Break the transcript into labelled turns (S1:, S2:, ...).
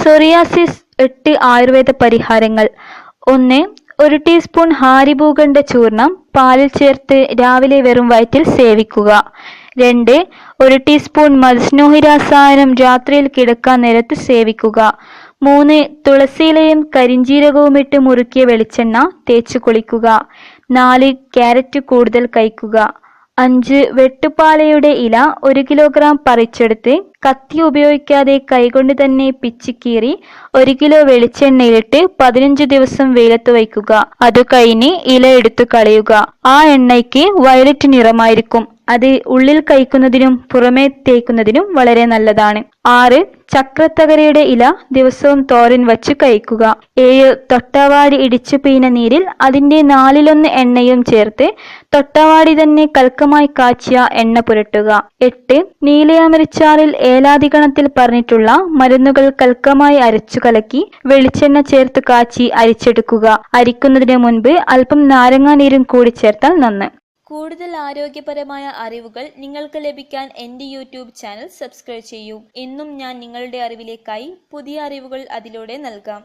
S1: Psoriasis 8 Ayurveda പരിഹാരങ്ങൾ. 1. 1 teaspoon ഹാരിഭൂഖണ്ഡ ചൂർണം പാലിൽ ചേർത്ത് രാവിലെ വെറും വയറ്റിൽ സേവിക്കുക. 2. 1 ടീസ്പൂൺ മത്സ്യസ്നേഹി രസായനം രാത്രിയിൽ കിടക്കാൻ നേരത്ത് സേവിക്കുക. 3. തുളസിയിലയും കരിഞ്ജീരകവുമിട്ട് മുറുക്കിയ വെളിച്ചെണ്ണ തേച്ചു കുളിക്കുക. 4. ക്യാരറ്റ് കൂടുതൽ കഴിക്കുക. 5. വെട്ടുപാലയുടെ ഇല 1 കിലോഗ്രാം പറിച്ചെടുത്ത് കത്തി ഉപയോഗിക്കാതെ കൈകൊണ്ട് തന്നെ പിച്ചിക്കീറി 1 കിലോ വെളിച്ചെണ്ണയിലിട്ട് 15 ദിവസം വെയിലത്ത് വയ്ക്കുക. അത് കഴിഞ്ഞ് ഇല എടുത്തു കളയുക. ആ എണ്ണയ്ക്ക് വയലറ്റ് നിറമായിരിക്കും. അത് ഉള്ളിൽ കഴിക്കുന്നതിനും പുറമേ തേക്കുന്നതിനും വളരെ നല്ലതാണ്. 6. ചക്രത്തകരയുടെ ഇല ദിവസവും തോരൻ വച്ച് കഴിക്കുക. 7. തൊട്ടാവാടി ഇടിച്ചു പിഴിഞ്ഞ നീരിൽ അതിന്റെ 1/4 എണ്ണയും ചേർത്ത് തൊട്ടാവാടി തന്നെ കൽക്കമായി കാച്ചിയ എണ്ണ പുരട്ടുക. 8. നീലയാമരിച്ചാറിൽ ഏലാധികരണത്തിൽ പറഞ്ഞിട്ടുള്ള മരുന്നുകൾ കൽക്കമായി അരച്ചു കലക്കി വെളിച്ചെണ്ണ ചേർത്ത് കാച്ചി അരിച്ചെടുക്കുക. അരിക്കുന്നതിന് മുൻപ് അല്പം നാരങ്ങാനീരും കൂടി ചേർത്താൽ നന്ന്.
S2: കൂടുതൽ ആരോഗ്യപരമായ അറിവുകൾ നിങ്ങൾക്ക് ലഭിക്കാൻ എൻ്റെ യൂട്യൂബ് ചാനൽ സബ്സ്ക്രൈബ് ചെയ്യൂ. എന്നും ഞാൻ നിങ്ങളുടെ അറിവിലേക്കായി പുതിയ അറിവുകൾ അതിലൂടെ നൽകാം.